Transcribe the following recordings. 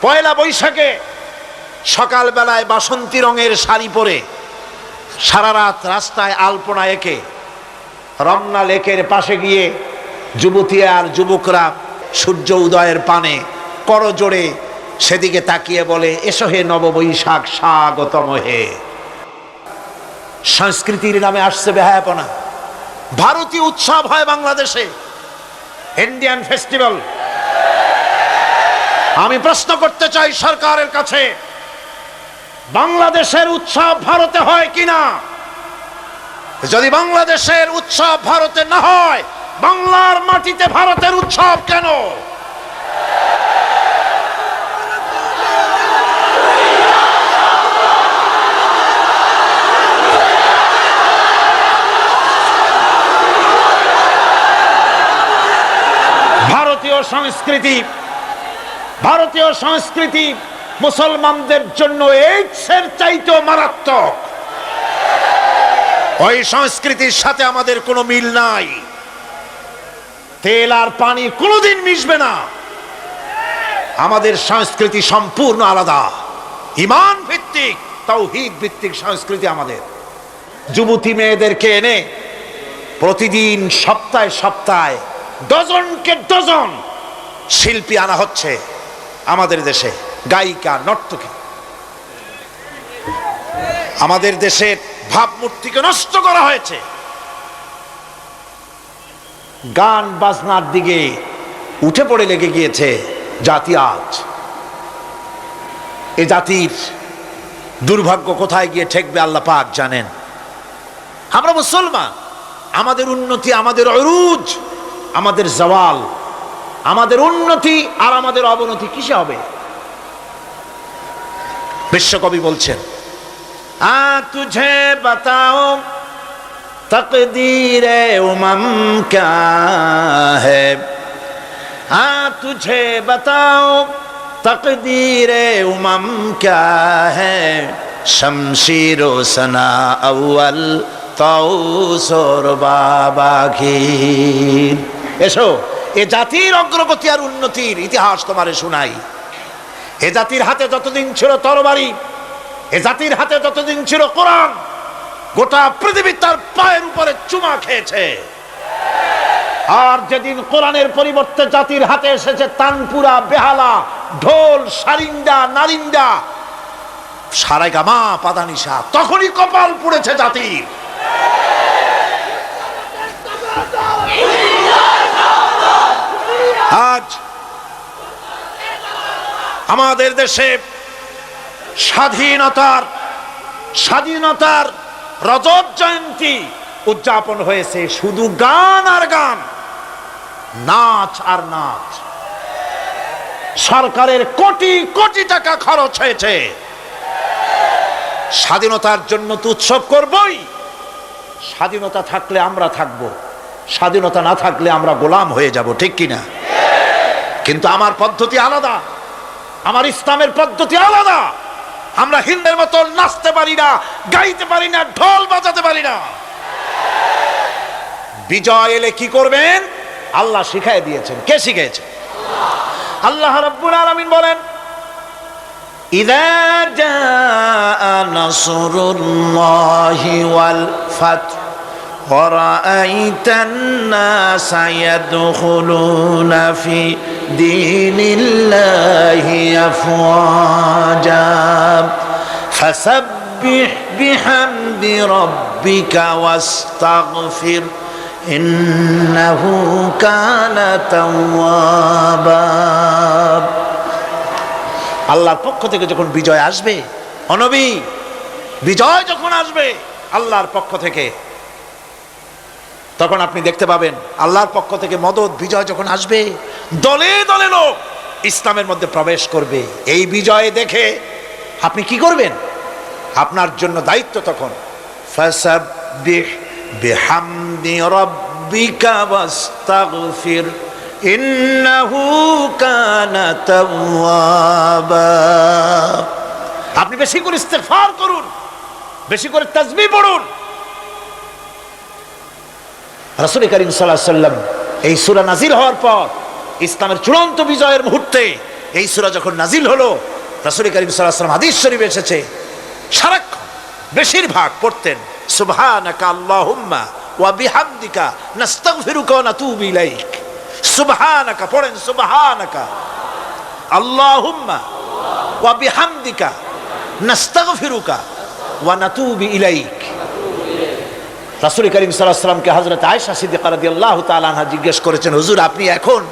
পয়লা বৈশাখে সকালবেলায় বাসন্তী রঙের শাড়ি পরে সারা রাত রাস্তায় আলপনা এঁকে রমনা লেকের পাশে গিয়ে যুবতী আর যুবকরা সূর্য উদয়ের পানে করজোড়ে সেদিকে তাকিয়ে বলে, এসো হে নববৈশাখ স্বাগতম হে। সংস্কৃতির নামে আসছে বেহায়াপনা। ভারতীয় উৎসব হয় বাংলাদেশে, ইন্ডিয়ান ফেস্টিভ্যাল। আমি প্রশ্ন করতে চাই সরকারের কাছে, বাংলাদেশের উৎসব ভারতে হয় কিনা? যদি বাংলাদেশের উৎসব ভারতে না হয়, বাংলার মাটিতে ভারতের উৎসব কেন? ভারতীয় সংস্কৃতি মুসলমানদের জন্য এইডসের চাইতেও মারাত্মক। ওই সংস্কৃতির সাথে আমাদের কোনো মিল নাই। তেল আর পানি কোনোদিন মিশবে না। আমাদের সংস্কৃতি সম্পূর্ণ আলাদা, ঈমান ভিত্তিক, তাওহীদ ভিত্তিক সংস্কৃতি আমাদের। যুবতী মেয়েদেরকে এনে প্রতিদিন সপ্তাহে সপ্তাহে ডজনকে ডজন শিল্পী আনা হচ্ছে আমাদের দেশে, গায়িকা, নর্তকী। আমাদের দেশের ভাবমূর্তিকে নষ্ট করা হয়েছে। গান বাজনার দিকে উঠে পড়ে লেগে গিয়েছে জাতি আজ। এ জাতির দুর্ভাগ্য কোথায় গিয়ে ঠেকবে আল্লাহ পাক জানেন। আমরা মুসলমান, আমাদের উন্নতি, আমাদের অরুজ, আমাদের জওয়াল, আমাদের উন্নতি আর আমাদের অবনতি কিসে হবে? বিশ্বকবি বলছেন, আ তুঝে বাতাও তকদীরে উমম ক্যা হ্যায়, আ তুঝে বাতাও তকদীরে উমম ক্যা হ্যায়, শমশীর ও সনা আউয়াল তাউস और বাবাগীর। এসো, এ জাতির অগ্রগতি আর উন্নতির ইতিহাস তোমারে শোনাই। এ জাতির হাতে যতদিন ছিল তরবারি, এ জাতির হাতে যতদিন ছিল কোরআন, গোটা পৃথিবী তার পায়ের উপরে চুমা খেয়েছে। আর যেদিন কোরআনের পরিবর্তে জাতির হাতে এসেছে তানপুরা, বেহালা, ঢোল, সারিন্দা, নারিন্দা, সারেগামা, পাদানিসা, তখনই কপাল পুড়েছে জাতির। আজ আমাদের দেশে স্বাধীনতার রজত জয়ন্তী উদযাপন হয়েছে। শুধু গান আর গান, নাচ আর নাচ। সরকারের কোটি কোটি টাকা খরচ হয়েছে। স্বাধীনতার জন্য তো উৎসব করবই। স্বাধীনতা থাকলে আমরা থাকব, স্বাধীনতা না থাকলে আমরা গোলাম হয়ে যাব, ঠিক কিনা? কিন্তু আমার পদ্ধতি আলাদা, আমার ইসলামের পদ্ধতি আলাদা। আমরা হিন্দের মতো নাচতে পারি না, গাইতে পারি না, ঢোল বাজাতে পারি না। বিজয় এলে কি করবেন আল্লাহ শিখাই দিয়েছেন। কে শিখিয়েছেন? আল্লাহ রাব্বুল আলামিন বলেন, ইযা জাআ নাসরুল্লাহি ওয়াল ফাত ওয়া রাআইতান নাসা ইয়াদখুলুনা ফি দীনিল্লাহি আফওয়াজা ফাসাব্বিহ বিহামদি রাব্বিকা ওয়াস্তাগফির ইন্নাহু কানা তাওয়াবা। আল্লাহর পক্ষ থেকে যখন বিজয় আসবে, ও নবী, বিজয় যখন আসবে আল্লাহর পক্ষ থেকে, তখন আপনি দেখতে পাবেন আল্লাহর পক্ষ থেকে মদদ, বিজয় যখন আসবে, দলে দলে লোক ইসলামের মধ্যে প্রবেশ করবে। এই বিজয় দেখে আপনি কি করবেন? আপনার জন্য দায়িত্ব তখন ফাসাব্বিহ বিহামদি রাব্বিকা ওয়াস্তাগফির ইন্নাহু কানা তাওয়াবা। আপনি বেশি করে ইস্তেগফার করুন, বেশি করে তাসবিহ পড়ুন। রাসূল কারীম সাল্লাল্লাহু আলাইহি ওয়াসাল্লাম এই সূরা নাযিল হওয়ার পর ইসলামের চূড়ান্ত বিজয়ের মুহূর্তে এই সূরা যখন নাজিল হলো, রাসূল করিম সাল্লাল্লাহু আলাইহি ওয়াসাল্লাম হাদিস শরীফে এসেছে সারাক্ষণ বেশিরভাগ পড়তেন সুবহানাকা আল্লাহুম্মা ওয়া বিহামদিকা নাস্তাগফিরুকা ওয়া নাতুবু ইলাইক। সুবহানাকা পড়েন, সুবহানাকা আল্লাহুম্মা ওয়া বিহামদিকা নাস্তাগফিরুকা ওয়া নাতুবু ইলাইক। রাসূল করিম সাল্লাল্লাহু আলাইহি ওয়াসাল্লামকে হযরত আয়েশা সিদ্দিকা রাদিয়াল্লাহু তাআলা আনহা জিজ্ঞেস করেছেন, হুজুর আপনি এখন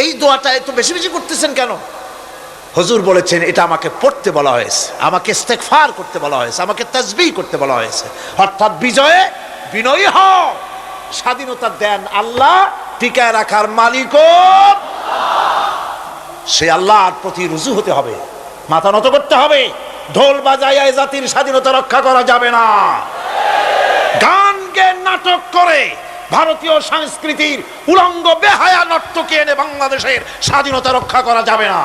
এই দোয়াটা এত বেশি বেশি করতেছেন কেন? হুজুর বলেছেন, এটা আমাকে পড়তে বলা হয়েছে, আমাকে ইস্তেগফার করতে বলা হয়েছে, আমাকে তাসবিহ করতে বলা হয়েছে। অর্থাৎ বিজয়ে বিনয়ী হও, স্বাধীনতা দেন আল্লাহ, টিকায় রাখার মালিকও সে আল্লাহর প্রতি রুজু হতে হবে, মাথা নত করতে হবে। ঢোল বাজাইয়া জাতির স্বাধীনতা রক্ষা করা যাবে না। গান গেয়ে নাটক করে ভারতীয় সংস্কৃতির উলঙ্গ বেহায়া নর্তকী এনে বাংলাদেশের স্বাধীনতা রক্ষা করা যাবে না।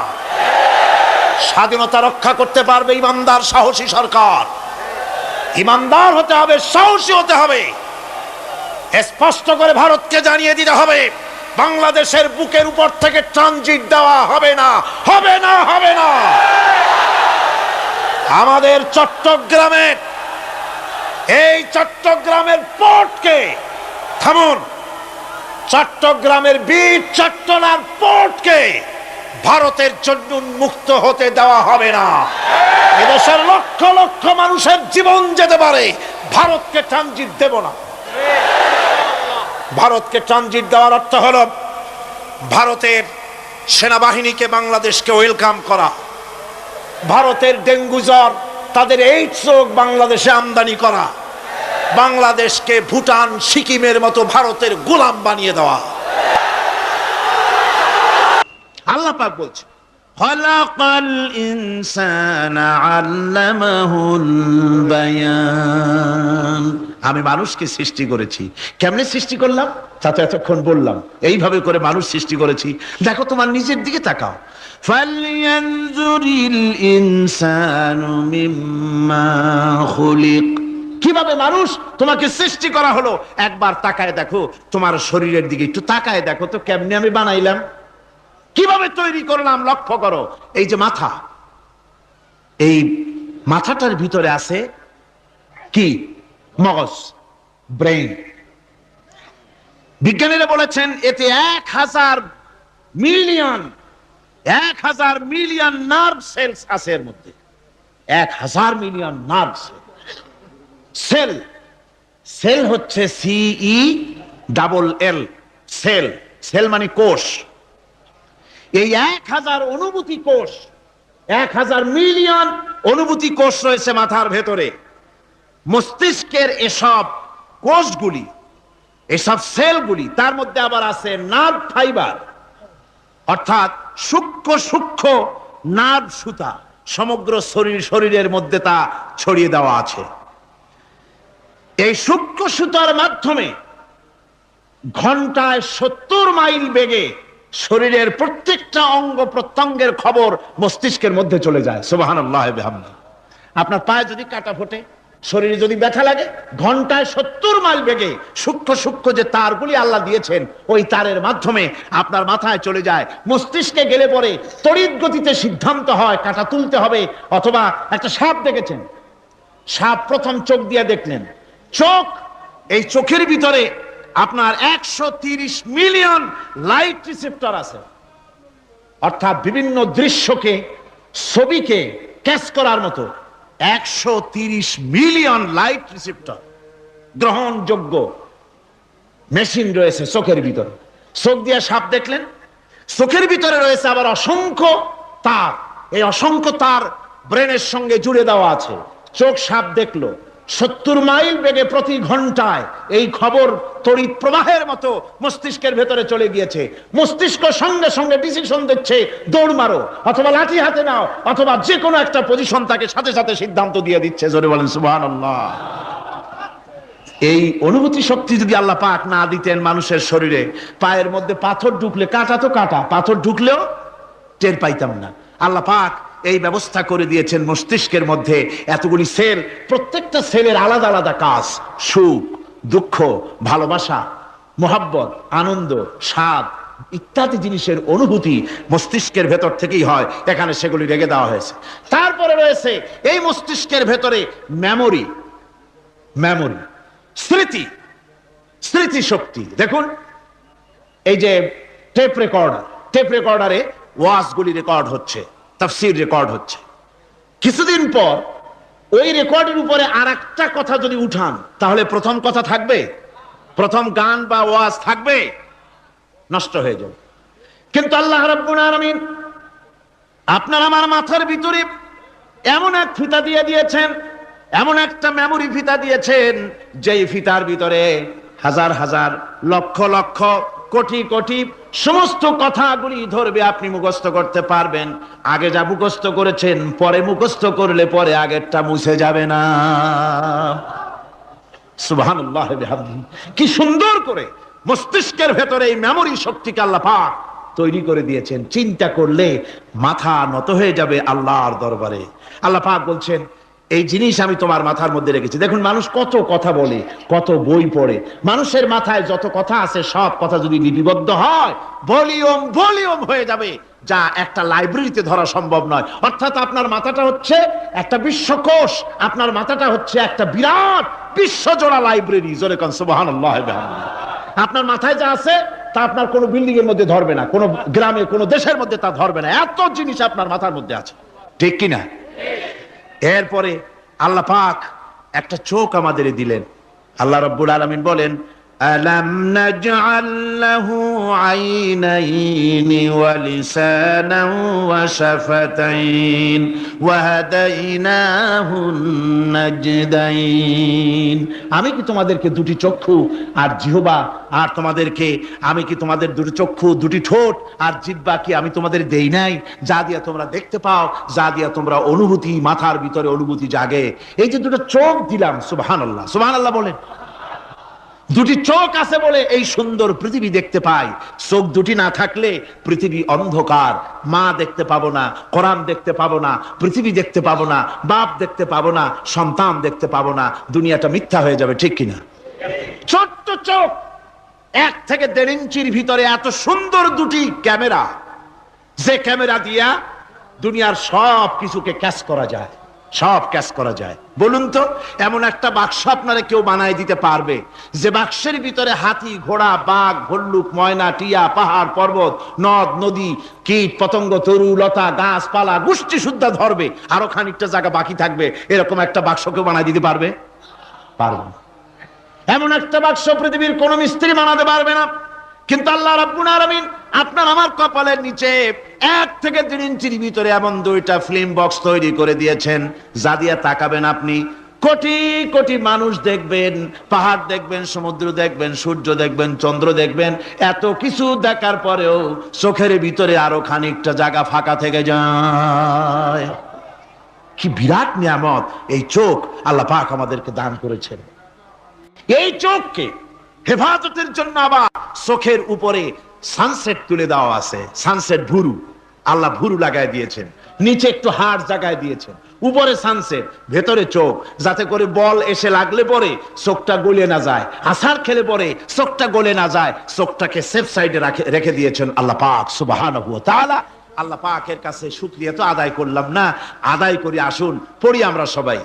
স্বাধীনতা রক্ষা করতে পারবে ইমানদার সাহসী সরকার। ইমানদার হতে হবে, সাহসী হতে হবে। স্পষ্ট করে ভারতকে জানিয়ে দিতে হবে, বাংলাদেশের বুকের উপর থেকে ট্রানজিট দেওয়া হবে না, হবে না, হবে না। আমাদের চট্টগ্রামে, এই চট্টগ্রামের পোর্টকে থামুন, চট্টগ্রামের বীর চট্টলার পোর্টকে ভারতের জন্য মুক্ত হতে দেওয়া হবে না। এদেশের লক্ষ লক্ষ মানুষের জীবন যেতে পারে, ভারতকে ট্রানজিট দেব না। ভারতকে ট্রানজিট দেওয়ার অর্থ হলো ভারতের সেনাবাহিনীকে বাংলাদেশকে ওয়েলকাম করা, ভারতের ডেঙ্গু জ্বর, তাদের এইডস রোগ বাংলাদেশে আমদানি করা, বাংলাদেশকে ভুটান সিকিমের মতো ভারতের গোলাম বানিয়ে দেওয়া। আল্লাহ পাক বলছে, খালাকাল ইনসানা আল্লামাহুল বায়ান। আমি মানুষকে সৃষ্টি করেছি। কেমনে সৃষ্টি করলাম? চাচা এতক্ষণ বললাম, এইভাবে করে মানুষ সৃষ্টি করেছি। দেখো তোমার নিজের দিকে তাকাও। ফালয়ানজুরিল ইনসানু মিম্মা খুলিক। কিভাবে মানুষ তোমাকে সৃষ্টি করা হলো, একবার তাকায় দেখো তোমার শরীরের দিকে, একটু তাকায় দেখো তো কেমনে আমি বানাইলাম, কিভাবে তৈরি করলাম, লক্ষ্য করো। এই যে মাথা, এই মাথাটার ভিতরে আছে কি? মগজ, ব্রেইন। বিজ্ঞানীরা বলেছেন এতে 1000 মিলিয়ন নার্ভ সেলস আছে এর মধ্যে। 1000 মিলিয়ন নার্ভ সেল। সেল হচ্ছে CELL, সেল। সেল মানে কোষ। এই 1000 অনুভূতি কোষ, 1000 মিলিয়ন অনুভূতি কোষ রয়েছে মাথার ভেতরে। মস্তিষ্কের এসব কোষগুলি, এসব সেলগুলি, তার মধ্যে আবার আছে নার্ভ ফাইবার, অর্থাৎ সূক্ষ্ম সূক্ষ্ম নার্ভ সুতা সমগ্র শরীরের মধ্যে তা ছড়িয়ে দেওয়া আছে। এই সূক্ষ্ম সুতার মাধ্যমে ঘন্টায় 70 মাইল বেগে শরীরের প্রত্যেকটা অঙ্গ প্রত্যঙ্গের খবর মস্তিষ্কের মধ্যে চলে যায়। সুবহানাল্লাহ বিহামদিহি। আপনার পায়ে যদি কাটা ফোটে, শরীরে যদি ব্যথা লাগে, ঘন্টায় 70 মাইল বেগে সূক্ষ্ম সূক্ষ্ম যে তারগুলি আল্লাহ দিয়েছেন, ওই তারের মাধ্যমে আপনার মাথায় চলে যায়। মস্তিষ্কে গেলে পরে তড়িৎ গতিতে সিদ্ধান্ত হয় কাটা তুলতে হবে। অথবা একটা সাপ দেখেছেন, সাপ প্রথম চোখ দিয়ে দেখলেন, চোখ, এই চোখের ভিতরে আপনার 130 মিলিয়ন লাইট রিসেপ্টর আছে, অর্থাৎ বিভিন্ন দৃশ্যকে, ছবিকে ক্যাচ করার মতো 130 মিলিয়ন লাইট রিসেপ্টর গ্রহণযোগ্য মেশিন রয়েছে চোখের ভিতরে। চোখ দিয়ে সাপ দেখলেন, চোখের ভিতরে রয়েছে আবার অসংখ্য তার। এই অসংখ্য তার ব্রেনের সঙ্গে জুড়ে দেওয়া আছে। চোখ সাপ দেখলো, 70 মাইল বেগে প্রতি ঘন্টায় এই খবর তড়িৎ প্রবাহের মতো মস্তিষ্কের ভেতরে চলে গিয়েছে। মস্তিষ্ক সঙ্গে সঙ্গে ডিসিশন দিচ্ছে, দৌড় মারো, অথবা লাঠি হাতে নাও, অথবা যে কোনো একটা পজিশন তাকে সাথে সাথে সিদ্ধান্ত দিয়ে দিচ্ছে। জোরে বলেন সুবহানাল্লাহ। এই অনুভূতি শক্তি যদি আল্লাহ পাক না দিতেন মানুষের শরীরে, পায়ের মধ্যে পাথর ঢুকলে, কাটা তো কাটা, পাথর ঢুকলেও টের পাইতাম না। আল্লাহ পাক এই ব্যবস্থা করে দিয়েছেন মস্তিষ্কের মধ্যে এতগুলি সেল, প্রত্যেকটা সেলের আলাদা আলাদা কাজ। সুখ, দুঃখ, ভালোবাসা, মোহাব্বত, আনন্দ, স্বাদ, ইত্যাদি জিনিসের অনুভূতি মস্তিষ্কের ভেতর থেকেই হয়, এখানে সেগুলি রেখে দেওয়া হয়েছে। তারপরে রয়েছে এই মস্তিষ্কের ভেতরে মেমোরি, স্মৃতি, স্মৃতি শক্তি। দেখুন এই যে টেপ রেকর্ডারে ওয়াজগুলি রেকর্ড হচ্ছে, তাফসীর রেকর্ড হচ্ছে। কিছুদিন পর ওই রেকর্ডের উপরে আর একটা কথা যদি উঠান, তাহলে প্রথম কথা থাকবে? প্রথম গান বা ওয়াজ থাকবে? নষ্ট হয়ে যাবে। কিন্তু আল্লাহ রাব্বুল আলামিন আপনার আমার মাথার ভিতরে এমন এক ফিতা দিয়ে দিয়েছেন, এমন একটা মেমোরি ফিতা দিয়েছেন, যেই ফিতার ভিতরে হাজার হাজার, লক্ষ লক্ষ, কোটি কোটি সমস্ত কথাগুলি ধরবে, আপনি মুখস্থ করতে পারবেন। আগে যা মুখস্থ করেছেন, পরে মুখস্থ করলে পরে আগেরটা মুছে যাবে না। সুবহানাল্লাহ বিহামদিহি। কি সুন্দর করে মস্তিষ্কের ভেতরে এই মেমোরি শক্তিকে আল্লাহ পাক তৈরি করে দিয়েছেন। চিন্তা করলে মাথা নত হয়ে যাবে আল্লাহর দরবারে। আল্লাহ পাক বলছেন, এই জিনিস আমি তোমার মাথার মধ্যে রেখেছি। দেখুন মানুষ কত কথা বলে, কত বই পড়ে, মানুষের মাথায় যত কথা আছে সব কথা যদি লিপিবদ্ধ হয়, ভলিউম হয়ে যাবে, যা একটা লাইব্রেরিতে ধরা সম্ভব নয়। অর্থাৎ আপনার মাথাটা হচ্ছে একটা বিশ্বকোষ, আপনার মাথাটা হচ্ছে একটা বিরাট বিশ্বজোড়া লাইব্রেরি। জোরে কোন সুবহানাল্লাহ। আপনার মাথায় যা আছে তা আপনার কোনো বিল্ডিং এর মধ্যে ধরবে না, কোনো গ্রামে, কোনো দেশের মধ্যে তা ধরবে না। এত জিনিস আপনার মাথার মধ্যে আছে, ঠিক কিনা? এরপরে আল্লাহ পাক একটা চোখ আমাদের দিলেন। আল্লাহ রাব্বুল আলামিন বলেন, আলাম নাজআল লাহু আইনাইনি ওয়া লিসানান ওয়া শাফাতাইন ওয়া হাদাইনাহুন নাজদাইন। আমি কি তোমাদেরকে দুটি চক্ষু আর জিহ্বা, আর তোমাদেরকে আমি কি তোমাদের দুটি চক্ষু, দুটি ঠোঁট আর জিহ্বা কি আমি তোমাদের দেই নাই, যা দিয়া তোমরা দেখতে পাও, যা দিয়া তোমরা অনুভূতি, মাথার ভিতরে অনুভূতি জাগে। এই যে দুটো চোখ দিলাম, সুবহানাল্লাহ, সুবহানাল্লাহ বলেন। দুটি চোখ আছে বলে এই সুন্দর পৃথিবী দেখতে পাই। চোখ দুটি না থাকলে পৃথিবী অন্ধকার, মা দেখতে পাবো না, কোরআন দেখতে পাবো না, পৃথিবী দেখতে পাবো না, বাপ দেখতে পাবো না, সন্তান দেখতে পাবো না, দুনিয়াটা মিথ্যা হয়ে যাবে, ঠিক কিনা? ছোট্ট চোখ, 1 থেকে 1.5 ইঞ্চির ভিতরে এত সুন্দর দুটি ক্যামেরা, যে ক্যামেরা দিয়া দুনিয়ার সব কিছুকে ক্যাচ করা যায়, সব ক্যাচ করা যায়। বলুন তো, এমন একটা বাক্স আপনারা কেউ বানায় দিতে পারবে যে বাক্সের ভিতরে হাতি, ঘোড়া, বাঘ, ভল্লুক, ময়না, টিয়া, পাহাড়, পর্বত, নদ, নদী, কীট, পতঙ্গ, তরু, লতা, গাছপালা, গোষ্ঠী সুদ্ধা ধরবে, আরো খানিকটা জায়গা বাকি থাকবে, এরকম একটা বাক্স কেউ বানায় দিতে পারবে? পারবে না। এমন একটা বাক্স পৃথিবীর কোন মিস্ত্রি বানাতে পারবে না। কিন্তু আল্লাহ রাব্বুল আলামিন আপনার আমার কপালের নিচে 1 থেকে 1.5 ইঞ্চির ভিতরে এমন 2টা ফিল্ম বক্স তৈরি করে দিয়েছেন, যা দিয়ে তাকাবেন আপনি কোটি কোটি মানুষ দেখবেন, পাহাড় দেখবেন, সমুদ্র দেখবেন, সূর্য দেখবেন, চন্দ্র দেখবেন। এত কিছু দেখার পরেও চোখের ভিতরে আরো খানিকটা জায়গা ফাঁকা থেকে যায়। কি বিরাট নিয়ামত এই চোখ আল্লাহ পাক আমাদেরকে দান করেছেন। এই চোখকে হেফাজতের জন্য আবার চোখের উপরে সানসেট তুলে দেওয়া আছে। সানসেট ভুরু, আল্লাহ ভুরু লাগায় দিয়েছেন, নিচে একটু হাড় জায়গায় দিয়েছেন, উপরে সানসেট, ভেতরে চোখ, যাতে করে বল এসে লাগলে পরে চোখটা গলে না যায়, আছাড় খেলে পরে চোখটা গলে না যায়, চোখটাকে সেফ সাইডে রেখে দিয়েছেন আল্লাহ পাক সুবহানাহু ওয়া তাআলা। আল্লাহ পাকের কাছে শুকরিয়া তো আদায় করলাম না, আদায় করি। আসুন পড়ি আমরা সবাই,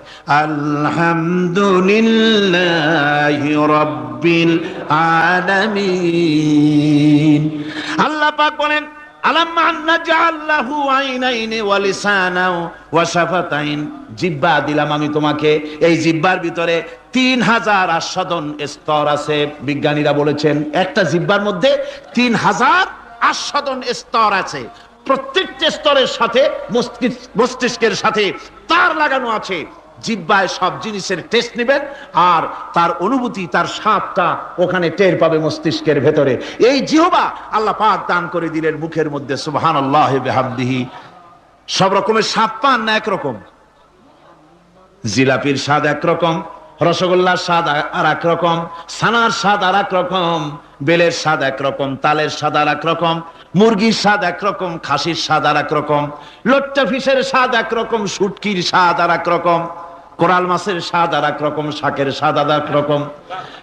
আলহামদুলিল্লাহি রাব্বিল আলামিন। আল্লাহ পাক বলেন, আলাম নাজআল লাহু আইনাইনি ওয়া লিসানান ওয়া শাফাতাইন। জিহ্বা দিলাম আমি তোমাকে, এই জিহ্বার ভিতরে 3000 আস্বাদন স্তর আছে। বিজ্ঞানীরা বলেছেন একটা জিহ্বার মধ্যে 3000 আস্বাদন স্তর আছে। প্রত্যেকটা স্তরের সাথে মস্তিষ্কের সাথে তার লাগানো আছে। জিহ্বায় সব জিনিসের টেস্ট নেবেন, আর তার অনুভূতি, তার স্বাদটা ওখানে টের পাবে মস্তিষ্কের ভেতরে। এই জিহ্বা আল্লাহ পাক দান করে দিলেন মুখের মধ্যে, সুবহানাল্লাহি বিহামদিহি। সব রকমের স্বাদ পান না একরকম? জিলাপির স্বাদ একরকম, রসগোল্লার স্বাদ আর এক রকম, ছানার স্বাদ আর এক রকম, বেলের স্বাদ একরকম, তালের স্বাদ আর এক রকম, মুরগির স্বাদ একরকম, খাসির স্বাদ আর এক রকম, লোট্টা ফিশের স্বাদ একরকম, শুটকির স্বাদ আর এক রকম। কোরাল মাছের স্বাদ আর এক রকম, শাকের স্বাদ আর এক রকম,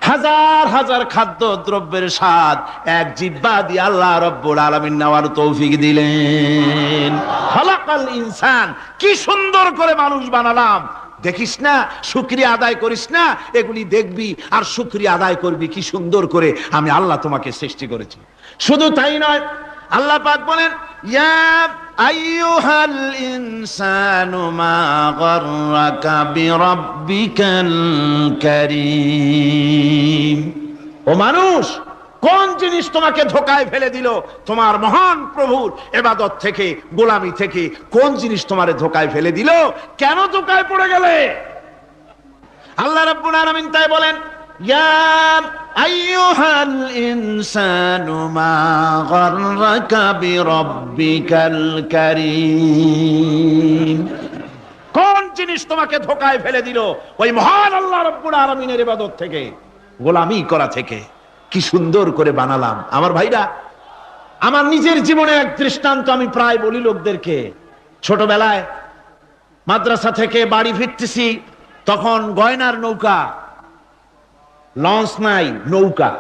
হাজার হাজার খাদ্য দ্রব্যের স্বাদ এক জিহ্বা দিয়ে আল্লাহ রব্বুল আলামিন নেওয়ার তৌফিক দিলেন। খালাকাল ইনসান, কি সুন্দর করে মানুষ বানালাম। দেখিস না, শুকরিয়া আদায় করিস না, এগুলি দেখবি আর শুকরিয়া আদায় করবি কি সুন্দর করে আমি আল্লাহ তোমাকে সৃষ্টি করেছি। শুধু তাই নয়, আল্লাহ পাক বলেন, ইয়া আইয়ুহাল ইনসানু মা গাররাকা বিরাব্বিকাল কারীম। ও মানুষ, কোন জিনিস তোমাকে ধোঁকায় ফেলে দিল তোমার মহান প্রভুর ইবাদত থেকে, গোলামি থেকে? কোন জিনিস তোমারে ধোঁকায় ফেলে দিল? কেন ধোঁকায় পড়ে গেলে? আল্লাহ রাব্বুল আলামিন তাই বলেন, ইয়া আইয়ুহাল ইনসানু মা গাররাকা বিরাব্বিকাল কারীম। কোন জিনিস তোমাকে ধোঁকায় ফেলে দিল ওই মহান আল্লাহ রাব্বুল আলামিনের ইবাদত থেকে, গোলামি করা থেকে? কি সুন্দর করে বানালাম। আমার ভাইরা, আমার নিজের জীবনে এক দৃষ্টান্ত আমি প্রায় বলি লোকদেরকে। ছোটবেলায় মাদ্রাসা থেকে বাড়ি ফিরতেছি, তখন গয়নার নৌকা, লঞ্চ নাই, নৌকা।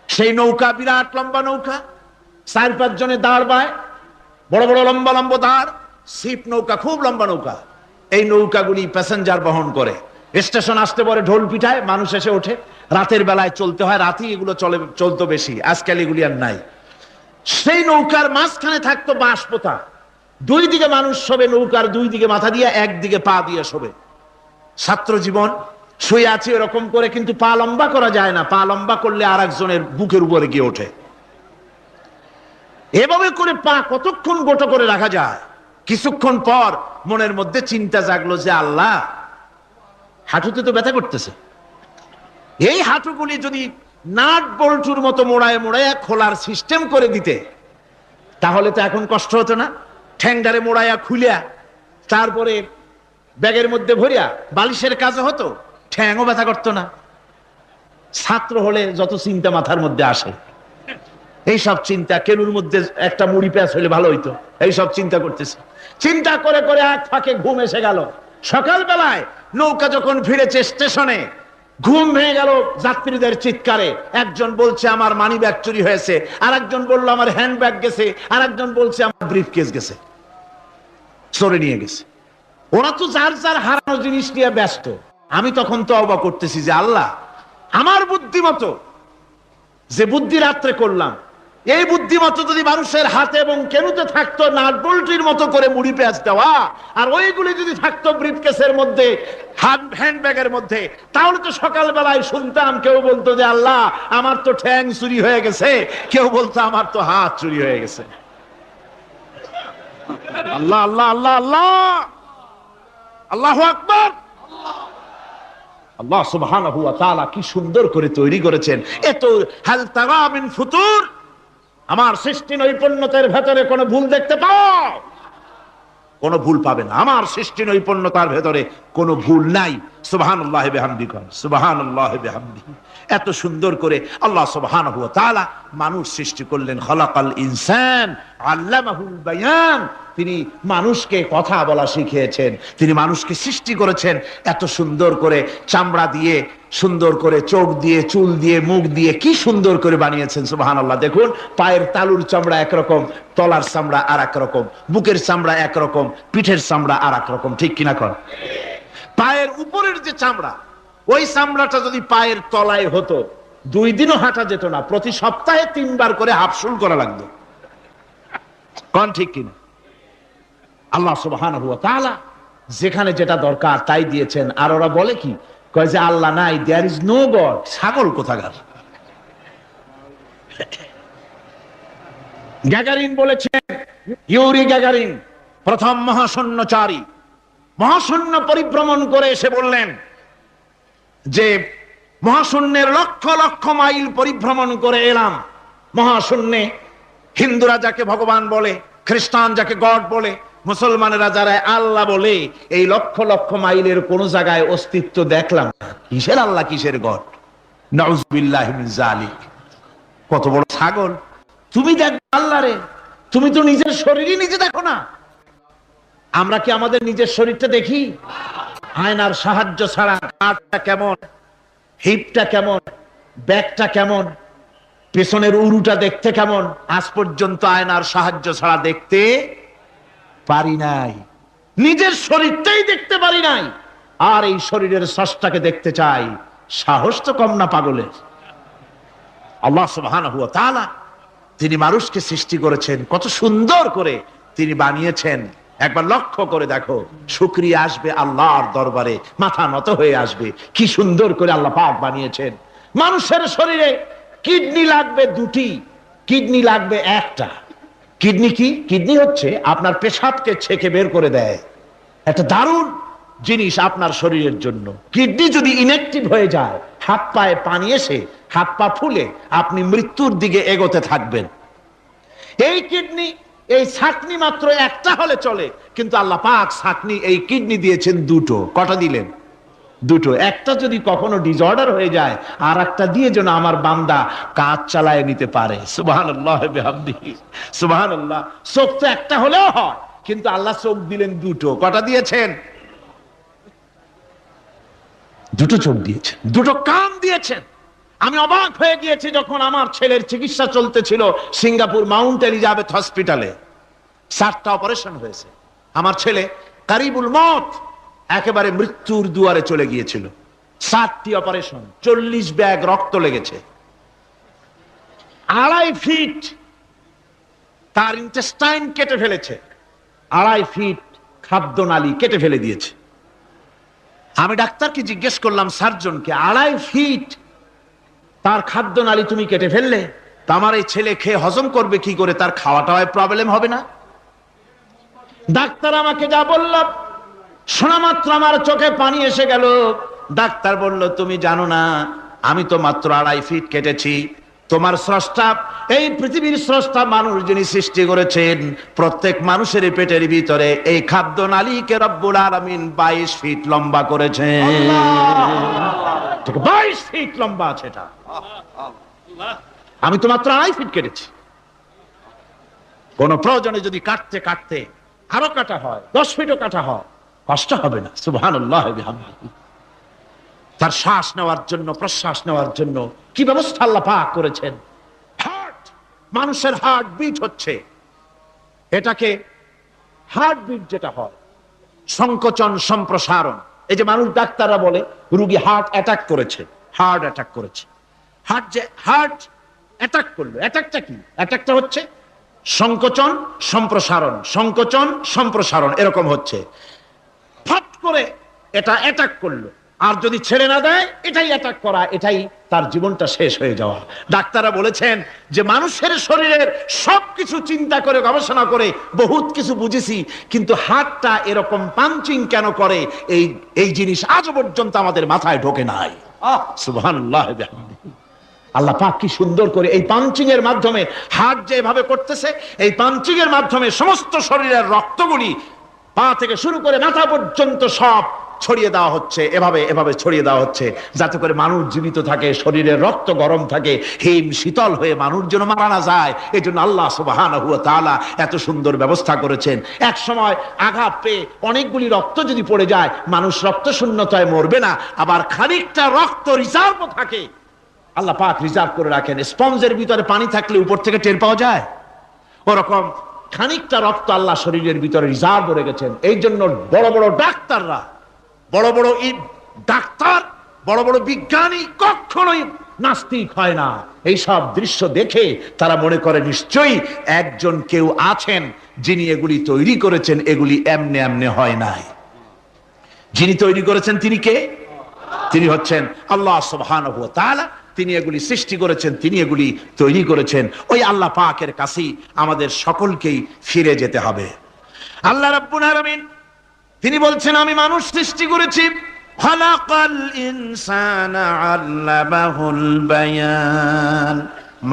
সেই নৌকা বিরাট লম্বা নৌকা, 4-5 জনে দাঁড় বায়, বড় বড় লম্বা লম্বা দাঁড়, ছিপ নৌকা, খুব লম্বা নৌকা। এই নৌকাগুলি প্যাসেঞ্জার বহন করে। স্টেশন আসতে পরে ঢোল পিটায়, মানুষ এসে ওঠে। রাতের বেলায় চলতে হয়, রাতেই এগুলো চলতো বেশি, আজকাল এগুলি আর নাই। সেই নৌকার মাঝখানে থাকতো বাঁশ পোতা, 2 দিকে মানুষ শোবে, নৌকার 2 দিকে মাথা দিয়ে, একদিকে পা দিয়ে শোবে। ছাত্র জীবন, শুয়ে আছে এরকম করে, কিন্তু পা লম্বা করা যায় না, পা লম্বা করলে আর একজনের বুকের উপরে গিয়ে ওঠে। এভাবে করে পা কতক্ষণ গোটো করে রাখা যায়? কিছুক্ষণ পর মনের মধ্যে চিন্তা জাগলো যে আল্লাহ, হাঁটুতে তো ব্যথা করতেছে, এই হাঁটুগুলি যদি নাট বল্টুর মতো মোড়ায় মোড়ায় খোলার সিস্টেম করে দিতে, তাহলে তো এখন কষ্ট হতো না। ঠ্যাংডারে মোড়ায়া খুলিয়া তারপরে ব্যাগের মধ্যে ভরিয়া বালিশের কাজও হতো, ঠ্যাংও ব্যথা করতো না। ছাত্র হলে যত চিন্তা মাথার মধ্যে আসে, এই সব চিন্তা, কেনুর মধ্যে একটা মুড়ি পেঁয়াজ হলে ভালো হইতো, এই সব চিন্তা করতেছে। চিন্তা করে করে এক ফাঁকে ঘুম এসে গেল। সকালবেলায় নৌকা যখন ফিরেছে স্টেশনে, ঘুম ভেঙে গেল যাত্রীদের চিৎকারে। একজন বলছে আমার মানি ব্যাগ চুরি হয়েছে, আর একজন বললো আমার হ্যান্ড ব্যাগ গেছে, আর একজন বলছে আমার ব্রিফ কেস গেছে, চোরে নিয়ে গেছে। ওরা তো যার যার হারানো জিনিস নিয়ে ব্যস্ত। আমি তখন তো অবাক করতেছি যে আল্লাহ, আমার বুদ্ধিমতো যে বুদ্ধি রাত্রে করলাম, এই বুদ্ধিমতো যদি মানুষের হাতে এবং কেনুতে থাকতো নাট বল্টুর মতো করে মুড়ি পেঁয়াজ দেওয়া, আর ওইগুলি যদি থাকতো ব্রিফকেসের মধ্যে, হ্যান্ড ব্যাগের মধ্যে, তাহলে তো সকালবেলায় শুনতাম কেউ বলতো যে আল্লাহ আমার তো ঠ্যাং চুরি হয়ে গেছে, কেউ বলতো আমার তো হাত চুরি হয়ে গেছে। আল্লাহ আল্লাহ আল্লাহ আল্লাহ, আল্লাহু আকবার। আল্লাহ সুবহানাহু ওয়া তাআলা কি সুন্দর করে তৈরি করেছেন। এত হাল তারা মিন ফুতুর, আমার সৃষ্টি নৈপুণ্যতার ভেতরে কোনো ভুল দেখতে পাও? কোনো ভুল পাবে না। আমার সৃষ্টি নৈপুণ্যতার ভেতরে কোনো ভুল নাই। সুবহানাল্লাহি বিহামদিহি, সুবহানাল্লাহি বিহামদিহি। এত সুন্দর করে আল্লাহ সুবহানাহু ওয়া তাআলা মানুষ সৃষ্টি করলেন। খালাকাল ইনসান আল্লামাহুল বায়ান। তিনি মানুষকে কথা বলা শিখিয়েছেন, তিনি মানুষকে সৃষ্টি করেছেন এত সুন্দর করে, চামড়া দিয়ে, সুন্দর করে চোখ দিয়ে, চুল দিয়ে, মুখ দিয়ে, কি সুন্দর করে বানিয়েছেন। সুবহানাল্লাহ। দেখুন, পায়ের তালুর চামড়া একরকম, তলার চামড়া আর এক রকম, বুকের চামড়া একরকম, পিঠের চামড়া আর এক রকম, ঠিক কিনা কর? পায়ের উপরের যে চামড়া, ওই চামড়াটা যদি পায়ের তলায় হতো, 2 দিনও হাঁটা যেত না, প্রতি সপ্তাহে 3 বার করে হাফসুল করা লাগতো। কোন ঠিক কিনা? আল্লাহ সুবহানাহু ওয়া তাআলা যেখানে যেটা দরকার তাই দিয়েছেন। আর ওরা বলে কি, কয় যে আল্লাহ নাই, দেয়ার ইজ নো গড। ছাগল কোথাকার। গ্যাগারিন বলেছেন, ইউরি গ্যাগারিন প্রথম মহাশূন্যচারী, মহাশূন্য পরিভ্রমণ করে এসে বললেন যে মহাশূন্যের লক্ষ লক্ষ মাইল পরিভ্রমণ করে এলাম। মহাশূন্যে হিন্দুরা যাকে ভগবান বলে, খ্রিস্টান যাকে গড বলে, মুসলমানেরা যারা আল্লাহ বলে, এই লক্ষ লক্ষ মাইলের কোন জায়গায় অস্তিত্ব দেখলাম না। কিসের আল্লাহ, কিসের গড? নাউযুবিল্লাহি মিন যালিক। কত বড় ছাগল! তুমি দেখো আল্লাহ রে, তুমি তো নিজের শরীরই নিজে দেখো না। আমরা কি আমাদের নিজের শরীরটা দেখি? আয়নার সাহায্য ছাড়া কাঠটা কেমন, হিপটা কেমন, ব্যাকটা কেমন, পেছনের উরুটা দেখতে কেমন, আজ পর্যন্ত আয়নার সাহায্য ছাড়া দেখতে পারি নাই। নিজের শরীরটাই দেখতে পারি নাই, আর এই শরীরের স্রষ্টাকে দেখতে চাই। সাহস তো কম না পাগলের। আল্লাহ সুবহানাহু ওয়া তাআলা তিনি মানুষকে সৃষ্টি করেছেন, কত সুন্দর করে তিনি বানিয়েছেন। একবার লক্ষ্য করে দেখো, শুকরিয়া আসবে আল্লাহর দরবারে, মাথা নত হয়ে আসবে। কি সুন্দর করে আল্লাহ পাক বানিয়েছেন। মানুষের শরীরে কিডনি লাগবে দুটি, কিডনি লাগবে একটা। কিডনি কি? কিডনি হচ্ছে আপনার পেশাবকে ছেঁকে বের করে দেয়, একটা দারুণ জিনিস আপনার শরীরের জন্য। কিডনি যদি ইনঅ্যাক্টিভ হয়ে যায়, হাত পায়ে পানি এসে হাত পা ফুলে আপনি মৃত্যুর দিকে এগোতে থাকবেন। এই কিডনি, এই ছাকনি মাত্র একটা হলে চলে, কিন্তু আল্লাহ পাক ছাকনি এই কিডনি দিয়েছেন দুটো। কটা দিলেন? দুটো। একটা যদি কখনো ডিসঅর্ডার হয়ে যায়, আর একটা দিয়ে যেন আমার বান্দা কাজ চালায় নিতে পারে। সুবহানাল্লাহ বিহামদিহি, সুবহানাল্লাহ। চোখ তো একটা হলেও হয়, কিন্তু আল্লাহ চোখ দিলেন দুটো। কটা দিয়েছেন? দুটো চোখ দিয়েছেন, দুটো কান দিয়েছেন। আমি অবাক হয়ে গিয়েছি যখন আমার ছেলের চিকিৎসা চলতেছিল সিঙ্গাপুর মাউন্ট এলিজাবেথ হসপিটালে। 7টা অপারেশন হয়েছে। আমার ছেলে কারিবুল মত, একেবারে মৃত্যুর দুয়ারে চলে গিয়েছিল। 7টি অপারেশন, 40 ব্যাগ রক্ত লেগেছে। 2.5 ফিট তার ইন্টেস্টাইন কেটে ফেলেছে, 2.5 ফিট খাদ্যনালী কেটে ফেলে দিয়েছে। আমি ডাক্তারকে জিজ্ঞেস করলাম, সার্জনকে, 2.5 ফিট তার খাদ্যনালী তুমি কেটে ফেললে, তা আমার এই ছেলে খেয়ে হজম করবে কি করে? তার খাওয়াটাও প্রবলেম হবে না? ডাক্তার আমাকে যা বলল, শোনা মাত্র আমার চোখে পানি এসে গেল। ডাক্তার বলল, তুমি জানো না, আমি তো মাত্র 2.5 ফিট কেটেছি। তোমার স্রষ্টা, এই পৃথিবীর স্রষ্টা মানুষ যিনি সৃষ্টি করেছেন, প্রত্যেক মানুষের পেটের ভিতরে এই খাদ্য নালীকে রব্বুল আলামিন 22 ফিট লম্বা করেছেন। 22 ফিট লম্বা আছে এটা। আমি তো মাত্র 2.5 ফিট কেটেছি। কোন প্রয়োজনে যদি কাটতে কাটতে আরো কাটা হয়, 10 ফিটও কাটা হয়, কষ্ট হবে না। সুবহানাল্লাহ বিহামদিহি। তার শ্বাস নেওয়ার জন্য, প্রশ্বাস নেওয়ার জন্য কি ব্যবস্থা আল্লাহ পাক করেছেন। হার্ট, মানুষের হার্ট বিট হচ্ছে, এটাকে হার্ট বিট যেটা হয়, সংকোচন সম্প্রসারণ। এই যে মানুষ, ডাক্তাররা বলে রোগী হার্ট অ্যাটাক করেছে, হার্ট অ্যাটাক করেছে। হার্ট যে হার্ট অ্যাটাক করলো, অ্যাটাকটা কি? অ্যাটাকটা হচ্ছে সংকোচন সম্প্রসারণ, সংকোচন সম্প্রসারণ, এরকম হচ্ছে। ফট করে এটা অ্যাটাক করলো, আর যদি ছেড়ে না দেয়, এটাই অ্যাটাক করা, এটাই তার জীবনটা শেষ হয়ে যাওয়া। ডাক্তাররা বলেছেন যে মানুষের শরীরের সবকিছু চিন্তা করে, গবেষণা করে বহুত কিছু বুঝেছি, কিন্তু হার্টটা এরকম পাঞ্চিং কেন করে, এই জিনিস আজ পর্যন্ত আমাদের মাথায় ঢোকে নাই। সুবহানাল্লাহ বিহামদিহি। আল্লাহ পাক কি সুন্দর করে এই পাঞ্চিং এর মাধ্যমে, হার্ট যেভাবে করতেছে, এই পাঞ্চিং এর মাধ্যমে সমস্ত শরীরের রক্তগুলি পা থেকে শুরু করে মাথা পর্যন্ত সব ছড়িয়ে দেওয়া হচ্ছে। এভাবে এভাবে ছড়িয়ে দেওয়া হচ্ছে যাতে করে মানুষ জীবিত থাকে, শরীরের রক্ত গরম থাকে, হিম শীতল হয়ে মানুষ যেন মারা না যায়। এই জন্য আল্লাহ সুবহানাহু ওয়া তাআলা এত সুন্দর ব্যবস্থা করেছেন। এক সময় আঘাত পেয়ে অনেকগুলি রক্ত যদি পড়ে যায়, মানুষ রক্ত শূন্যতায় মরবে না, আবার খানিকটা রক্ত রিজার্ভ থাকে। আল্লাহ পাক রিজার্ভ করে রাখেন। স্পঞ্জের ভিতরে পানি থাকলে উপর থেকে টের পাওয়া যায়, ওরকম খানিকটা রক্ত আল্লাহ শরীরের ভিতরে রিজার্ভ রেখেছেন। এই জন্য বড় বড় ডাক্তাররা, বড় বড় ডাক্তার, বড় বড় বিজ্ঞানী কখনোই নাস্তিক হয় না। এই সব দৃশ্য দেখে তারা মনে করে নিশ্চয়ই একজন কেউ আছেন যিনি এগুলি তৈরি করেছেন, এগুলি এমনে এমনে হয় নাই। যিনি তৈরি করেছেন তিনি কে? তিনি হচ্ছেন আল্লাহ সুবহানাহু ওয়া তাআলা। তিনি এগুলি সৃষ্টি করেছেন, তিনি এগুলি তৈরি করেছেন। ওই আল্লাহ পাকের কাছেই আমাদের সকলকেই ফিরে যেতে হবে। আল্লাহ রাব্বুল আলামিন তিনি বলছেন, আমি মানুষ সৃষ্টি করেছি, খালাকাল ইনসানা আল্লামাহুল বায়ান।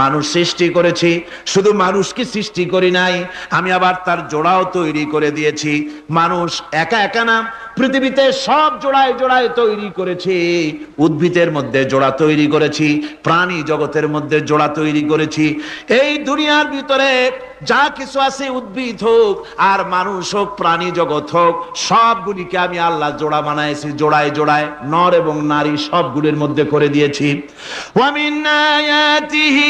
মানুষ সৃষ্টি করেছি, শুধু মানুষকে সৃষ্টি করি নাই, আমি আবার তার জোড়াও তৈরি করে দিয়েছি। মানুষ একা একা না, পৃথিবীতে সব জোড়ায় জোড়ায় তৈরি করেছি, উদ্ভিদের মধ্যে জোড়া তৈরি করেছি, প্রাণী জগতের মধ্যে জোড়া তৈরি করেছি। এই দুনিয়ার ভিতরে যা কিছু আছে, উদ্ভিদ হোক আর মানুষ হোক, প্রাণী জগৎ হোক, সবগুলিকে আমি আল্লাহ জোড়া বানাইছি, জোড়ায় জোড়ায় নর এবং নারী সবগুলির মধ্যে করে দিয়েছি। ওয়া মিন আয়াতিহি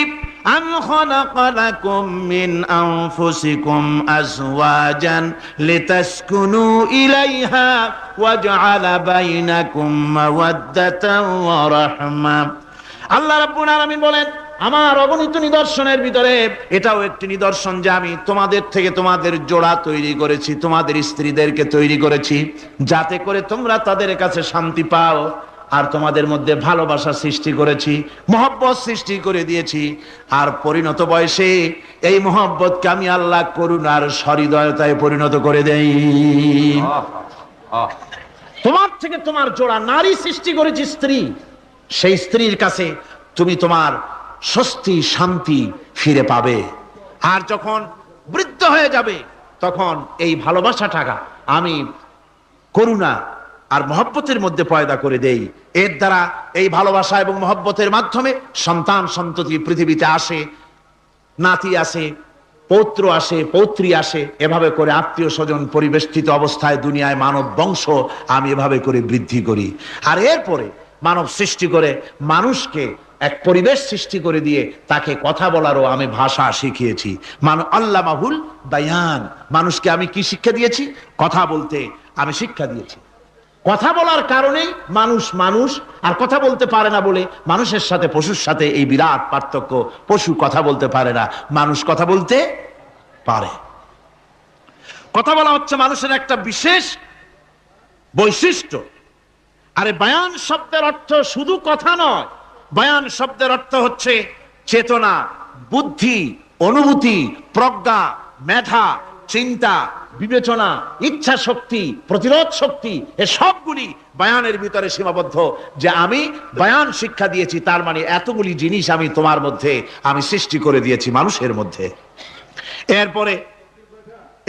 أَمْ خَلَقَ لَكُم مِّنْ أَنفُسِكُمْ أَزْوَاجًا لِتَسْكُنُوا إِلَيْهَا وَجَعَلَ بَيْنَكُم مَّوَدَّةً وَرَحْمَةً। আল্লাহ রাব্বুল আলামিন বলেন, আমার অগণিত নিদর্শনের ভিতরে এটাও একটি নিদর্শন যে আমি তোমাদের থেকে তোমাদের জোড়া তৈরি করেছি, তোমাদের স্ত্রীদেরকে তৈরি করেছি, যাতে করে তোমরা তাদের কাছে শান্তি পাও। আর তোমাদের মধ্যে ভালোবাসা সৃষ্টি করেছি, মহব্বত সৃষ্টি করে দিয়েছি। আর পরিণত বয়সে এই মহব্বতকে আমি আল্লাহ করুণার সহৃদয়তায় পরিণত করে দেই। তোমার থেকে তোমার জোড়া নারী সৃষ্টি করেছি, স্ত্রী। সেই স্ত্রীর কাছে তুমি তোমার স্বস্তি শান্তি ফিরে পাবে। আর যখন বৃদ্ধ হয়ে যাবে তখন এই ভালোবাসাটাকে আমি করুণা আর মহব্বতের মধ্যে পয়দা করে দেই। এর দ্বারা এই ভালোবাসা এবং মহব্বতের মাধ্যমে সন্তান সন্ততি পৃথিবীতে আসে, নাতি আসে, পৌত্র আসে, পৌত্রী আসে। এভাবে করে আত্মীয় স্বজন পরিবেষ্টিত অবস্থায় দুনিয়ায় মানব বংশ আমি এভাবে করে বৃদ্ধি করি। আর এরপরে মানব সৃষ্টি করে মানুষকে এক পরিবেশ সৃষ্টি করে দিয়ে তাকে কথা বলারও আমি ভাষা শিখিয়েছি। আল্লামাহুল বায়ান, মানুষকে আমি কি শিক্ষা দিয়েছি? কথা বলতে আমি শিক্ষা দিয়েছি। কথা বলার কারণেই মানুষ মানুষ, আর কথা বলতে পারে না বলে মানুষের সাথে পশুর সাথে এই বিরাট পার্থক্য। পশু কথা বলতে পারে না, মানুষ কথা বলতে পারে। কথা বলা হচ্ছে মানুষের একটা বিশেষ বৈশিষ্ট্য। আরে বায়ান শব্দের অর্থ শুধু কথা নয়, বায়ান শব্দের অর্থ হচ্ছে চেতনা, বুদ্ধি, অনুভূতি, প্রজ্ঞা, মেধা, চিন্তা, বিবেচনা, ইচ্ছা শক্তি, প্রতিরোধ শক্তি, এ সবগুলি বায়ানের ভিতরে সীমাবদ্ধ। যে আমি বায়ান শিক্ষা দিয়েছি, তার মানে এতগুলি জিনিস আমি তোমার মধ্যে আমি সৃষ্টি করে দিয়েছি মানুষের মধ্যে। এরপরে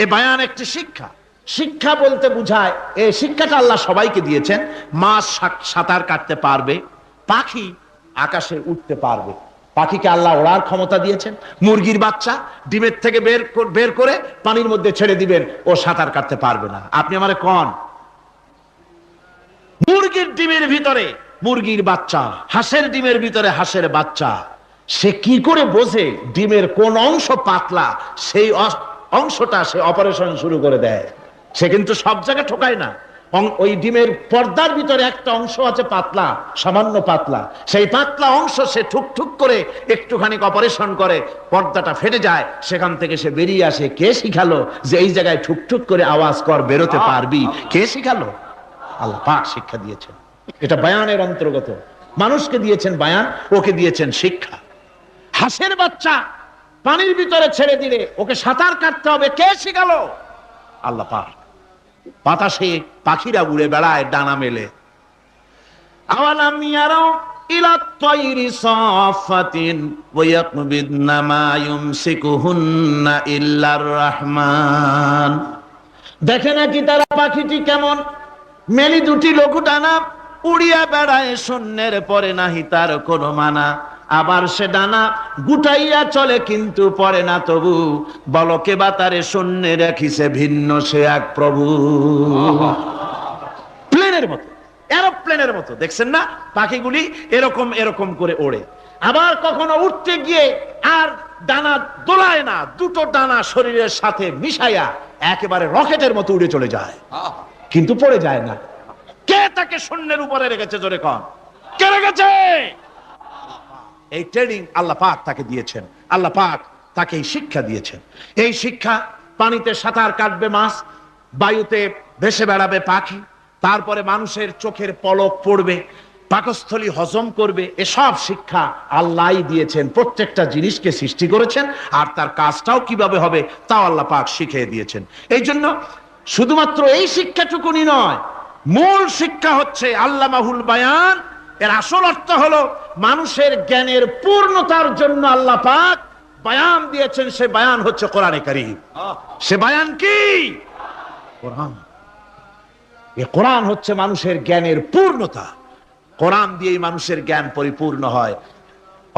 এ বায়ান একটি শিক্ষা। শিক্ষা বলতে বুঝায়, এই শিক্ষাটা আল্লাহ সবাইকে দিয়েছেন। মাছ সাঁতার কাটতে পারবে, পাখি আকাশে উঠতে পারবে। পাখিকে আল্লাহ ওড়ার ক্ষমতা দিয়েছেন। মুরগির বাচ্চা ডিমের থেকে বের করে পানির মধ্যে ছেড়ে দিবেন, ও সাঁতার কাটতে পারবে না। আপনি আমারে কোন মুরগির ডিমের ভিতরে মুরগির বাচ্চা, হাঁসের ডিমের ভিতরে হাঁসের বাচ্চা, সে কি করে বোঝে ডিমের কোন অংশ পাতলা? সেই অংশটা সে অপারেশন শুরু করে দেয়। সে কিন্তু সব জায়গায় ঠকায় না। ওই ডিমের পর্দার ভিতরে একটা অংশ আছে পাতলা, সামান্য পাতলা, সেই পাতলা অংশ সে ঠুক করে একটুখানি অপারেশন করে, পর্দাটা ফেটে যায়, সেখান থেকে সে বেরিয়ে আসে। কে শিখালো যে এই জায়গায় ঠুক করে আওয়াজ কর, বেরোতে পারবি? কে শিখালো? আল্লাহ পাক শিক্ষা দিয়েছেন। এটা বায়ানের অন্তর্গত। মানুষকে দিয়েছেন বায়ান, ওকে দিয়েছেন শিক্ষা। হাঁসের বাচ্চা পানির ভিতরে ছেড়ে দিলে ওকে সাঁতার কাটতে হবে, কে শিখালো? আল্লাহ পাক। বাতাসে পাখিরা উড়ে বেড়ায় ডানা মেলে। আওয়ালাম ইয়ারাও ইলা তায়রি সাফাতিন ওয়া ইয়াকবিদনা মা ইউমসিকুহুন্না ইল্লার রহমান। দেখে নাকি তারা পাখিটি কেমন? মেলি দুটি লঘু ডানা, উড়িয়া বেড়ায় শূন্যের পরে নাহি তার কোনো মানা। আবার সে ডানা গুটাইয়া চলে কিন্তু পড়ে না তবু, বলকে বাতারে শূন্যে রাখিছে ভিন্ন সে এক প্রভু। প্লেনের মতো, এরোপ্লেনের মতো দেখছেন না পাখিগুলি এরকম এরকম করে ওড়ে। আবার কখনো উঠতে গিয়ে আর ডানা দোলায় না, দুটো ডানা শরীরের সাথে মিশাইয়া একেবারে রকেটের মতো উড়ে চলে যায়, কিন্তু পড়ে যায় না। কে তাকে শূন্যের উপরে রেখেছে? জোরে কন, কে রেখেছে? এই ট্রেনিং আল্লাহ পাক তাকে দিয়েছেন। আল্লাহ পাক তাকে এই শিক্ষা দিয়েছেন। এই শিক্ষা, পানিতে সাঁতার কাটবে মাছ, বায়ুতে ভেসে বেড়াবে পাখি, তারপরে মানুষের চোখের পলক পড়বে, পাকস্থলী হজম করবে, এসব শিক্ষা আল্লাহই দিয়েছেন। প্রত্যেকটা জিনিসকে সৃষ্টি করেছেন, আর তার কাজটাও কিভাবে হবে তাও আল্লাহ পাক শিখিয়ে দিয়েছেন। এই জন্য শুধুমাত্র এই শিক্ষাটুকুনি নয়, মূল শিক্ষা হচ্ছে আল্লামাহুল বায়ান। এর আসল অর্থ হলো মানুষের জ্ঞানের পূর্ণতার জন্য আল্লাহ পাক বায়ান দিয়েছেন। সে বায়ান হচ্ছে কোরআনে কারীম। সে বায়ান কি? কোরআন। এই কোরআন হচ্ছে মানুষের জ্ঞানের পূর্ণতা। কোরআন দিয়েই মানুষের জ্ঞান পরিপূর্ণ হয়।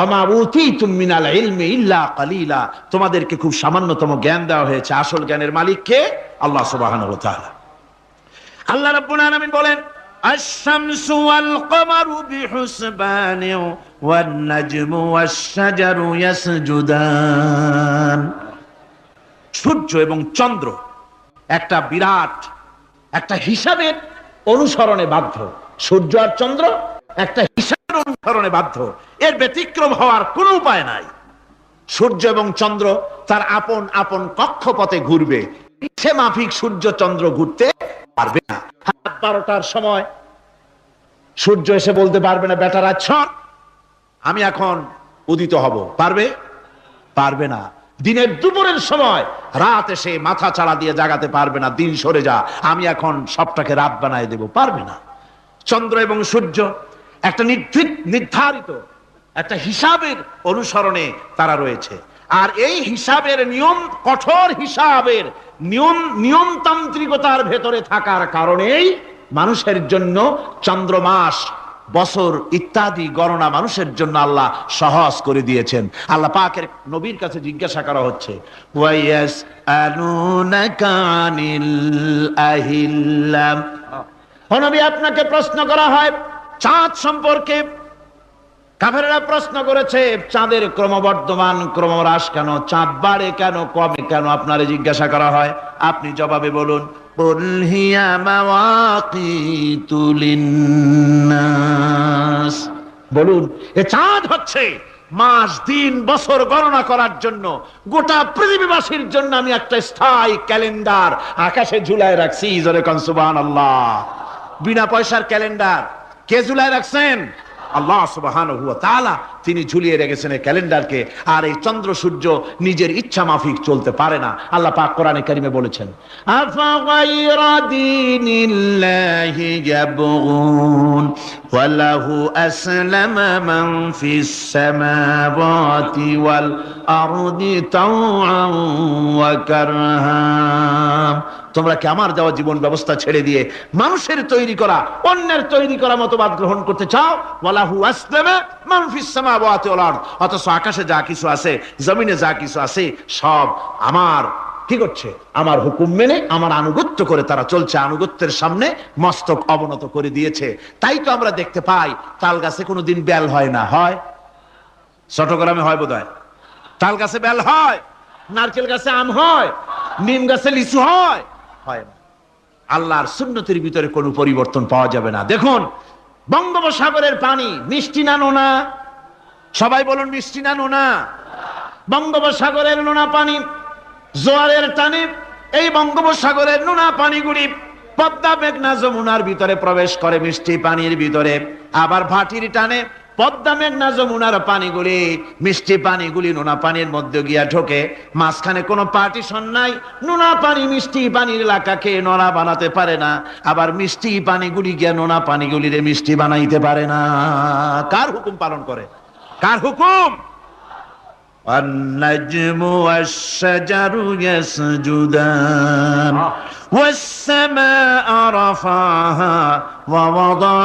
ওমা উতীতুম মিনাল ইলমি ইল্লা কালিলা, তোমাদেরকে খুব সামান্যতম জ্ঞান দেওয়া হয়েছে। আসল জ্ঞানের মালিক কে? আল্লাহ সুবহানাহু ওয়া তাআলা। আল্লাহ রাব্বুল আলামিন বলেন, আশ-শামসু ওয়াল কমারু বিহুসবানি ওয়ান নাজমু ওয়াশ-শাজারু ইয়াসজুদান। সূর্য এবং চন্দ্র একটা বিরাট একটা হিসাবের অনুসরণে বাধ্য। সূর্য আর চন্দ্র একটা হিসাবের অনুসরণে বাধ্য, এর ব্যতিক্রম হওয়ার কোনো উপায় নাই। সূর্য এবং চন্দ্র তার আপন আপন কক্ষপথে ঘুরবে, ইচ্ছে মাফিক সূর্য চন্দ্র ঘুরতে পারবে না। 12টার সময় সূর্য এসে বলতে পারবে না, বেটারা ছট আমি এখন উদিত হব, পারবে? পারবে না। দিনের দুপুরের সময় রাত এসে মাথা চাড়া দিয়ে জাগাতে পারবে না, দিন সরে যা আমি এখন সবটাকে রাত বানায় দেব, পারবে না। চন্দ্র এবং সূর্য একটা নির্ধারিত একটা হিসাবের অনুসরণে তারা রয়েছে, আর এই হিসাবের নিয়ম, কঠোর হিসাবের নিয়মতান্ত্রিকতার ভেতরে থাকার কারণেই মানুষের জন্য চন্দ্র, মাস, বছর ইত্যাদি গণনা মানুষের জন্য আল্লাহ সহজ করে দিয়েছেন। আল্লাহ পাকের নবীর কাছে জিজ্ঞাসা করা হচ্ছে, ওয়ায়াসআলুনাকা আনিল আহিল্লাম, ও নবী আপনাকে প্রশ্ন করা হয় চাঁদ সম্পর্কে। কাফেররা প্রশ্ন করেছে চাঁদের ক্রমবর্ধমান ক্রমহ্রাস কেন, চাঁদ বাড়ে কেন, কমে কেন, আপনারে জিজ্ঞাসা করা হয়, আপনি জবাবে বলুন, কুল হিয়া মাওয়াকিতু লিন্নাস, বলুন এ চাঁদ হচ্ছে মাস, দিন, বছর গণনা করার জন্য, গোটা পৃথিবীবাসীর জন্য আমি একটা স্থায়ী ক্যালেন্ডার আকাশে ঝুলায় রাখছি। জোরে কোন সুবহানাল্লাহ। বিনা পয়সার ক্যালেন্ডার কে ঝুলায় রাখছেন? আল্লাহ সুবহানাহু ওয়া তাআলা তিনি ঝুলিয়ে রেখেছেন এই ক্যালেন্ডারকে। আর এই চন্দ্র সূর্য নিজের ইচ্ছা মাফিক চলতে পারে না। আল্লাহ পাক কোরআনে কারিমে বলেছেন, আফা গায়রা দীনিল্লাহি ইয়াবগুন ওয়া লাহু আসলামা মান ফিস সামাওয়াতি ওয়াল আরদি তাওআন ওয়া কারহা। তোমরা কি আমার দেওয়া জীবন ব্যবস্থা ছেড়ে দিয়ে মানুষের তৈরি করা, অন্যের তৈরি করা মতবাদ গ্রহণ করতে চাও? ওয়ালাহু আসলামা মান ফিস সামাওয়াতি ওয়াল আরদ, অথচ আকাশে যা কিছু আছে, জমিনে যা কিছু আছে, সব আমার কি করছে? আমার হুকুম মেনে, আমার আনুগত্য করে তারা চলছে। আনুগত্যের সামনে মস্তক অবনত করে দিয়েছে। তাই তো আমরা দেখতে পাই তাল গাছে কোনোদিন বেল হয় না। হয়? চট্টগ্রামে হয় বোধহয়। তাল গাছে বেল হয়, নারকেল গাছে আম হয়, নিম গাছে লিচু হয়? হয় না। আল্লাহর সুন্নতের ভিতরে কোনো পরিবর্তন পাওয়া যাবে না। দেখুন বঙ্গোপসাগরের পানি মিষ্টি না নোনা? সবাই বলুন মিষ্টি না নোনা? বঙ্গোপসাগরের নোনা পানি জোয়ারের টানে এই বঙ্গোপসাগরের নোনা পানিগুলি পদ্মা, মেঘনা, যমুনার ভিতরে প্রবেশ করে মিষ্টি পানির ভিতরে। আবার ভাটির টানে পদ্মা, মেঘনা, যমুনার পানিগুলি, মিষ্টি পানিগুলি নোনা পানির মধ্যে গিয়া ঢোকে। মাঝখানে কোনো পার্টিশন নাই। নোনা পানি মিষ্টি পানির এলাকাকে নোনা বানাতে পারে না, আবার মিষ্টি পানিগুলি গিয়া নোনা পানিগুলিরে মিষ্টি বানাইতে পারে না। কার হুকুম পালন করে? কার হুকুম? والنجم والشجر يسجدان والسماء رفعها ووضع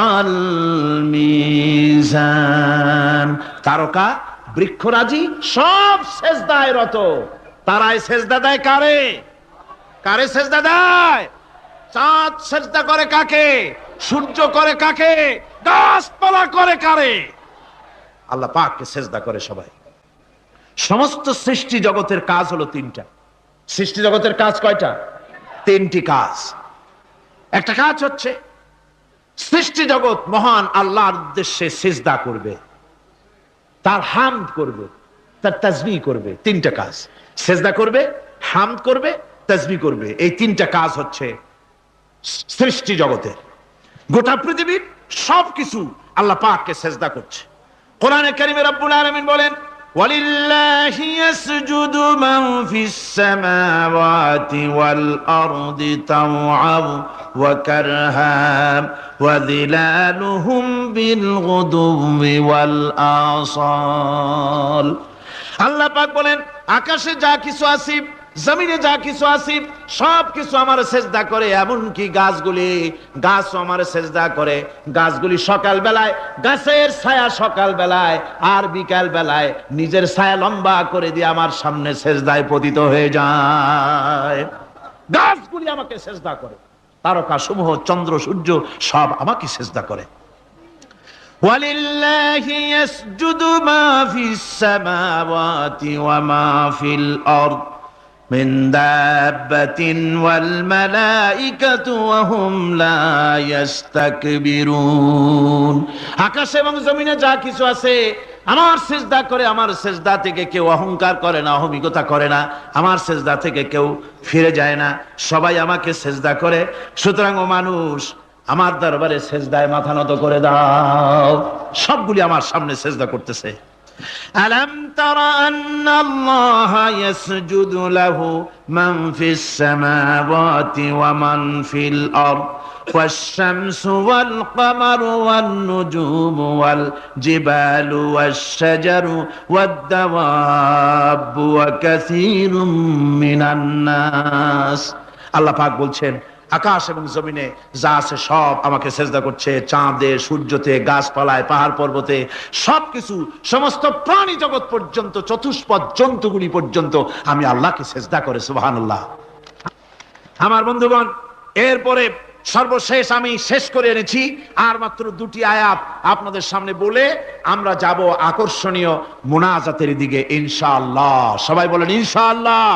الميزان। তারকা, বৃক্ষরাজি সব সেজদায় রত। তারাই সেজদা দেয় কারে? কারে সেজদা দেয়? চাঁদ সেজদা করে কাকে? সূর্য করে কাকে? গাছপালা করে কারে? আল্লাহ পাককে সেজদা করে সবাই। সমস্ত সৃষ্টি জগতের কাজ হলো তিনটা। সৃষ্টি জগতের কাজ কয়টা? তিনটি কাজ। একটা কাজ হচ্ছে সৃষ্টি জগৎ মহান আল্লাহর উদ্দেশ্যে সিজদা করবে, তার হামদ করবে, তার তাসবিহ করবে। তিনটা কাজ, সিজদা করবে, হামদ করবে, তাসবিহ করবে। এই তিনটা কাজ হচ্ছে সৃষ্টি জগতের। গোটা পৃথিবীর সবকিছু আল্লাহ পাককে সিজদা করছে। কোরআনে কারিমে রব্বুল আলামিন বলেন, وَلِلَّهِ يَسْجُدُ مَنْ فِي السَّمَاوَاتِ وَالْأَرْضِ طَوْعًا وَكَرْهًا وَظِلَالُهُمْ بِالْغُدُوِّ وَالْآصَالِ। আল্লাহ পাক বলেন, আকাশে যা কিছু আছে, জমিনে যা কিছু আছে সব কিছু আমার সেজদা করে, এমনকি গাছও আমার সেজদা করে। গাছগুলি সকাল বেলায়, গাছের ছায়া সকাল বেলায় আর বিকাল বেলায় নিজের ছায়া লম্বা করে দিয়ে আমার সামনে সেজদায় পতিত হয়ে যায়। গাছগুলি আমাকে সেজদা করে, তারকা সমূহ, চন্দ্র সূর্য সব আমাকে সেজদা করে। ওয়ালিল্লাহি ইয়াসজুদু মা ফিস সামাওয়াতি ওয়া মা ফিল আরদ মিন দাব্বাতিন ওয়াল মালাইকাতু ওয়া হুম লা ইস্তাকবিরুন। আকাশ এবং জমিনে যা কিছু আছে আমার সেজদা করে। আমার সেজদা থেকে কেউ অহংকার করে না, অহমিকতা করে না। আমার সেজদা থেকে কেউ ফিরে যায় না, সবাই আমাকে সেজদা করে। সুতরাং ও মানুষ, আমার দরবারে সেজদায় মাথা নত করে দাও। সবগুলি আমার সামনে সেজদা করতেছে। আলাম তারা আন্নাল্লাহা ইয়াসজুদু লাহু মান ফিস সামাওয়াতি ওয়া মান ফিল আরদ والشمس والقمر والنجوم والجبال والشجر والدواب وكثير من الناس। আল্লাহ পাক বলছেন, আকাশ এবং জমিনে যা আছে সব আমাকে সেজদা করছে। চাঁদে, সূর্যতে, গাছপালায়, পাহাড় পর্বতে সবকিছু, সমস্ত প্রাণী জগৎ পর্যন্ত, চতুষ্পদ জন্তুগুলি পর্যন্ত আমি আল্লাহকে সেজদা করে। সুবহানাল্লাহ। আমার বন্ধুগণ, এরপরে সর্বশেষ আমি শেষ করে এনেছি আর মাত্র দুটি আয়াত আপনাদের সামনে বলে আমরা যাব আকর্ষণীয় মুনাজাতের দিকে ইনশাআল্লাহ। সবাই বলেন ইনশাআল্লাহ।